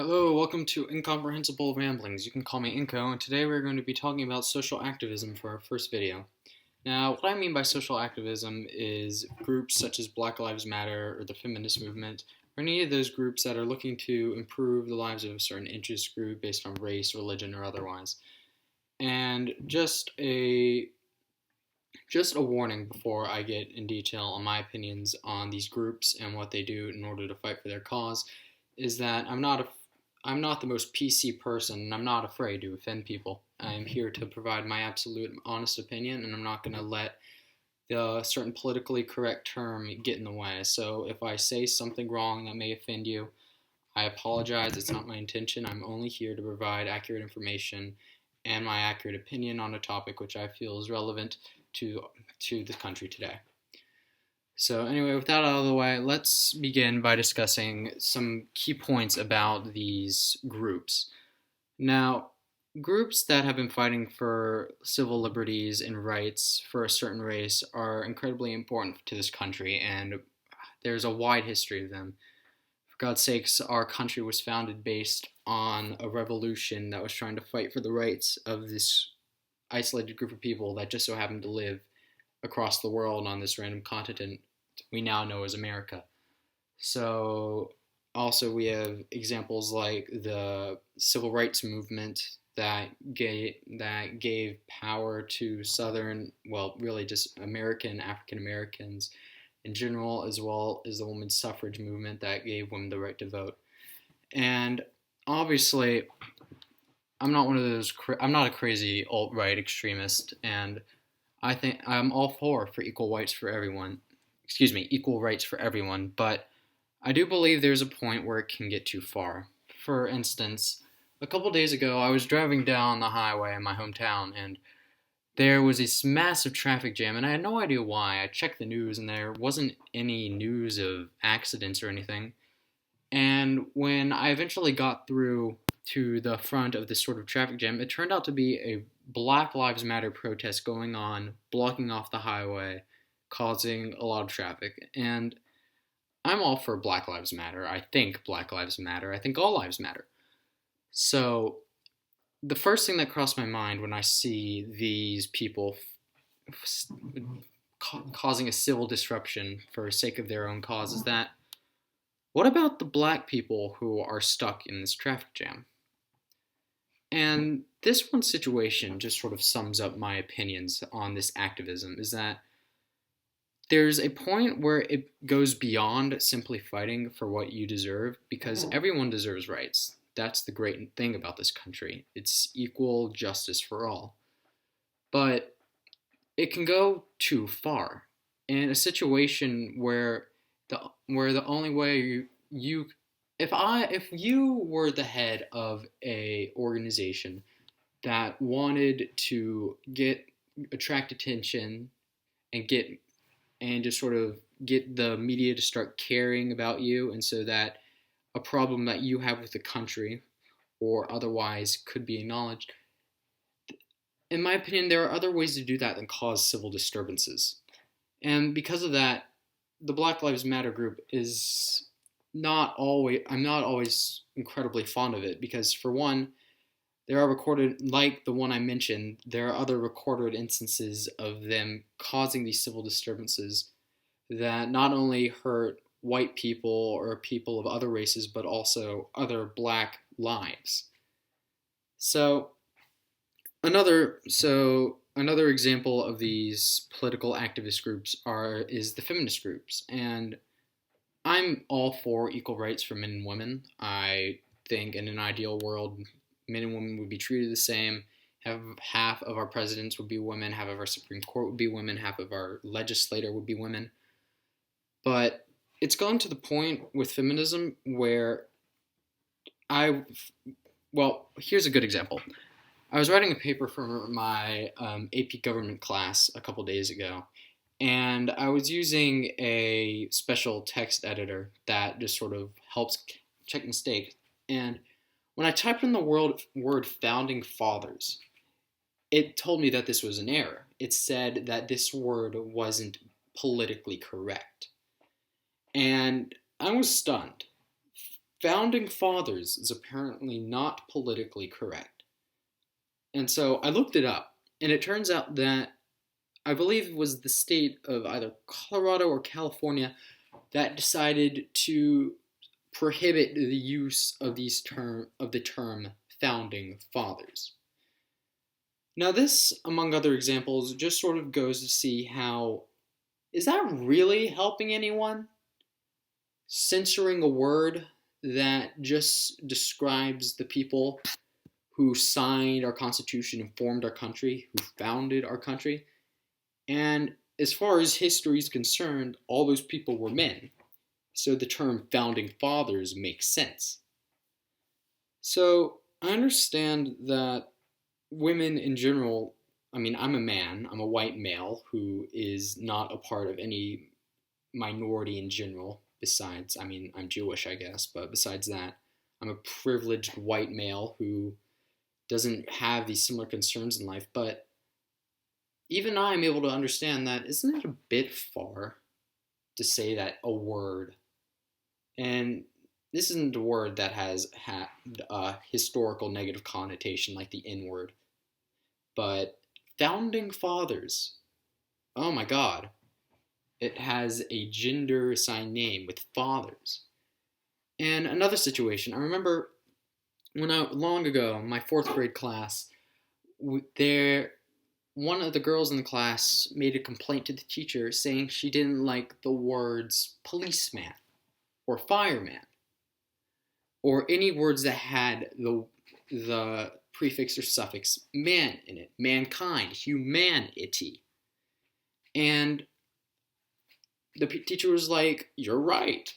Hello, welcome to Incomprehensible Ramblings. You can call me Inco, and today we're going to be talking about social activism for our first video. Now, what I mean by social activism is groups such as Black Lives Matter or the feminist movement, or any of those groups that are looking to improve the lives of a certain interest group based on race, religion, or otherwise. And just a warning before I get in detail on my opinions on these groups and what they do in order to fight for their cause is that I'm not the most PC person, and I'm not afraid to offend people. I am here to provide my absolute honest opinion, and I'm not going to let the certain politically correct term get in the way. So if I say something wrong that may offend you, I apologize. It's not my intention. I'm only here to provide accurate information and my accurate opinion on a topic which I feel is relevant to the country today. So anyway, with that out of the way, let's begin by discussing some key points about these groups. Now, groups that have been fighting for civil liberties and rights for a certain race are incredibly important to this country, and there's a wide history of them. For God's sakes, our country was founded based on a revolution that was trying to fight for the rights of this isolated group of people that just so happened to live across the world on this random continent we now know as America. So also we have examples like the civil rights movement that gave power to Southern, well, really just African Americans in general, as well as the women's suffrage movement that gave women the right to vote. And obviously, I'm not a crazy alt-right extremist, and I think I'm all for equal rights for everyone. Equal rights for everyone, but I do believe there's a point where it can get too far. For instance, a couple days ago, I was driving down the highway in my hometown, and there was this massive traffic jam, and I had no idea why. I checked the news, and there wasn't any news of accidents or anything. And when I eventually got through to the front of this sort of traffic jam, it turned out to be a Black Lives Matter protest going on, blocking off the highway, causing a lot of traffic. And I'm all for Black Lives Matter. I think Black Lives Matter. I think all lives matter. So the first thing that crossed my mind when I see these people causing a civil disruption for the sake of their own cause is that, what about the black people who are stuck in this traffic jam? And this one situation just sort of sums up my opinions on this activism, is that there's a point where it goes beyond simply fighting for what you deserve, because everyone deserves rights. That's the great thing about this country. It's equal justice for all. But it can go too far. In a situation where the only way if you were the head of a organization that wanted to attract attention and just sort of get the media to start caring about you, and so that a problem that you have with the country or otherwise could be acknowledged, in my opinion, there are other ways to do that than cause civil disturbances. And because of that, the Black Lives Matter group is I'm not always incredibly fond of it, because for one, there are recorded, like the one I mentioned, there are other recorded instances of them causing these civil disturbances that not only hurt white people or people of other races, but also other black lives. So another example of these political activist groups is the feminist groups, and I'm all for equal rights for men and women. I think in an ideal world, men and women would be treated the same. Half of our presidents would be women, half of our Supreme Court would be women, half of our legislature would be women. But it's gone to the point with feminism where here's a good example. I was writing a paper for my AP government class a couple days ago, and I was using a special text editor that just sort of helps check mistakes. And when I typed in the word founding fathers, it told me that this was an error. It said that this word wasn't politically correct. And I was stunned. founding fathers is apparently not politically correct. And so I looked it up, and it turns out that I believe it was the state of either Colorado or California that decided to prohibit the use of the term founding fathers. Now this, among other examples, just sort of goes to see how, is that really helping anyone? Censoring a word that just describes the people who signed our Constitution and formed our country, who founded our country. And as far as history is concerned, all those people were men. So the term founding fathers makes sense. So I understand that women in general, I mean, I'm a man, I'm a white male who is not a part of any minority in general, besides, I mean, I'm Jewish, I guess, but besides that, I'm a privileged white male who doesn't have these similar concerns in life, but even I'm able to understand that isn't it a bit far to say that a word, and this isn't a word that has had a historical negative connotation like the N-word, but founding fathers, oh my god, it has a gender assigned name with fathers. And another situation, I remember long ago, my 4th grade class, one of the girls in the class made a complaint to the teacher saying she didn't like the words policeman or fireman or any words that had the prefix or suffix man in it, mankind, humanity. And the teacher was like, "You're right.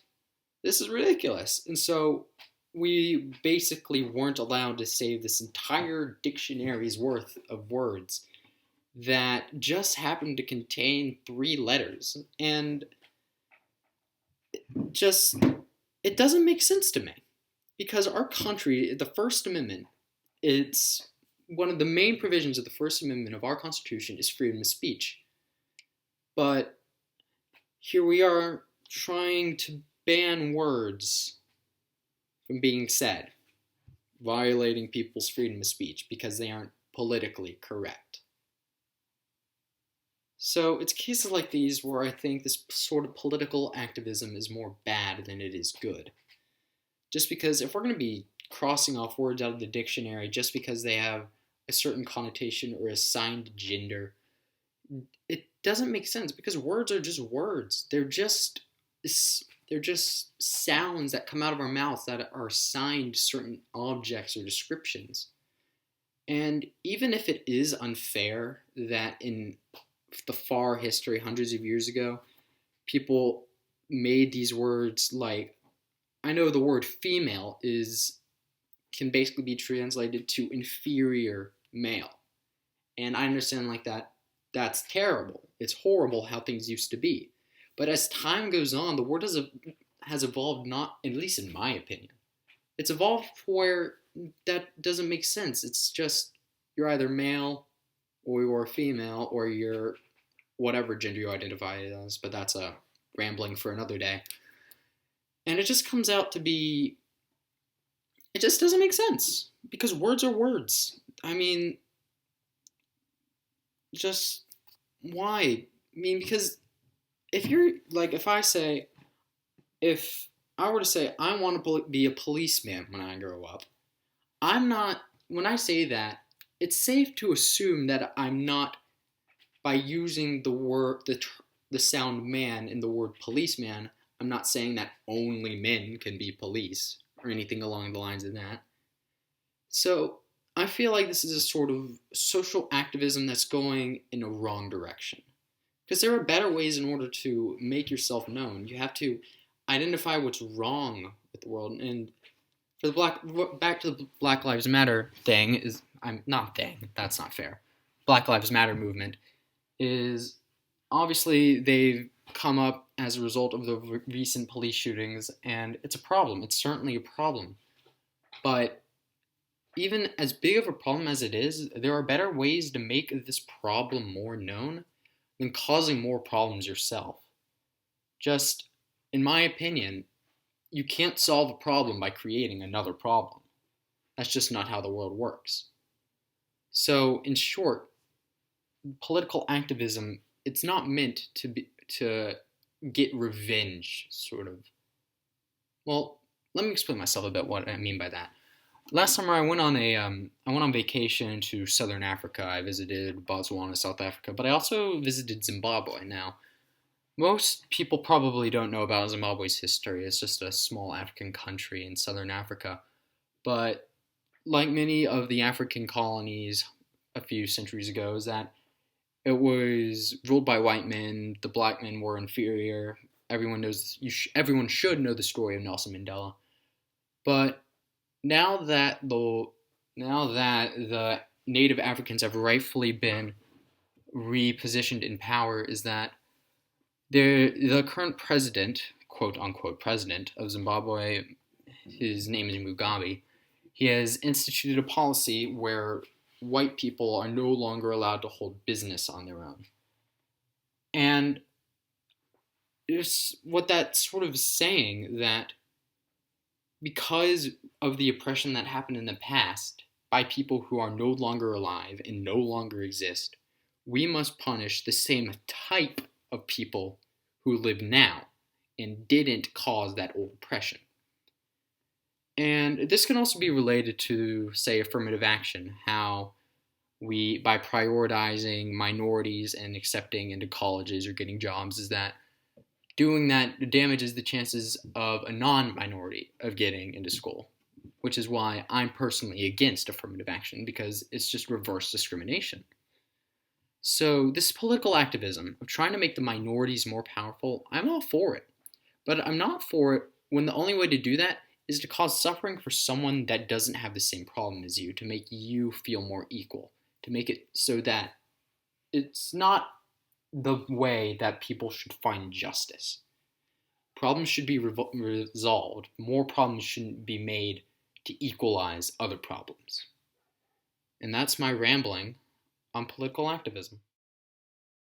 This is ridiculous." And so we basically weren't allowed to say this entire dictionary's worth of words that just happened to contain 3 letters. And it doesn't make sense to me. Because our country, the First Amendment, it's one of the main provisions of the First Amendment of our Constitution is freedom of speech. But here we are trying to ban words from being said, violating people's freedom of speech because they aren't politically correct. So it's cases like these where I think this sort of political activism is more bad than it is good. Just because if we're going to be crossing off words out of the dictionary just because they have a certain connotation or assigned gender, it doesn't make sense because words are just words. They're just sounds that come out of our mouths that are assigned certain objects or descriptions. And even if it is unfair that in the far history, hundreds of years ago, people made these words like, I know the word female can basically be translated to inferior male. And I understand like that's terrible. It's horrible how things used to be. But as time goes on, the word has evolved, not, at least in my opinion. It's evolved where that doesn't make sense. It's just you're either male or you're female or you're whatever gender you identify as, but that's a rambling for another day. And it just comes out to be, it just doesn't make sense because words are words. I mean, just why? I mean, because if you're like, if I were to say I want to be a policeman when I grow up, when I say that, it's safe to assume that I'm not, by using the sound man in the word policeman, I'm not saying that only men can be police or anything along the lines of that. So I feel like this is a sort of social activism that's going in a wrong direction. Because there are better ways in order to make yourself known. You have to identify what's wrong with the world. And for back to the Black Lives Matter thing that's not fair. Black Lives Matter movement is obviously they've come up as a result of the recent police shootings, and it's a problem. It's certainly a problem. But even as big of a problem as it is, there are better ways to make this problem more known than causing more problems yourself. Just, in my opinion, you can't solve a problem by creating another problem. That's just not how the world works. So, in short, political activism, it's not meant to get revenge, sort of. Well, let me explain myself a bit what I mean by that. Last summer, I went on vacation to Southern Africa. I visited Botswana, South Africa, but I also visited Zimbabwe. Now, most people probably don't know about Zimbabwe's history. It's just a small African country in Southern Africa. But like many of the African colonies a few centuries ago, is that it was ruled by white men. The black men were inferior. Everyone should know the story of Nelson Mandela. But now that the native Africans have rightfully been repositioned in power, is that the current president, quote unquote president of Zimbabwe, his name is Mugabe, he has instituted a policy where white people are no longer allowed to hold business on their own. And what that's sort of saying, that because of the oppression that happened in the past by people who are no longer alive and no longer exist, we must punish the same type of people who live now and didn't cause that old oppression. And this can also be related to, say, affirmative action, how we, by prioritizing minorities and accepting into colleges or getting jobs, is that doing that damages the chances of a non-minority of getting into school, which is why I'm personally against affirmative action, because it's just reverse discrimination. So this political activism of trying to make the minorities more powerful, I'm all for it. But I'm not for it when the only way to do that is to cause suffering for someone that doesn't have the same problem as you, to make you feel more equal, to make it so that it's not the way that people should find justice. Problems should be resolved. More problems shouldn't be made to equalize other problems. And that's my rambling on political activism.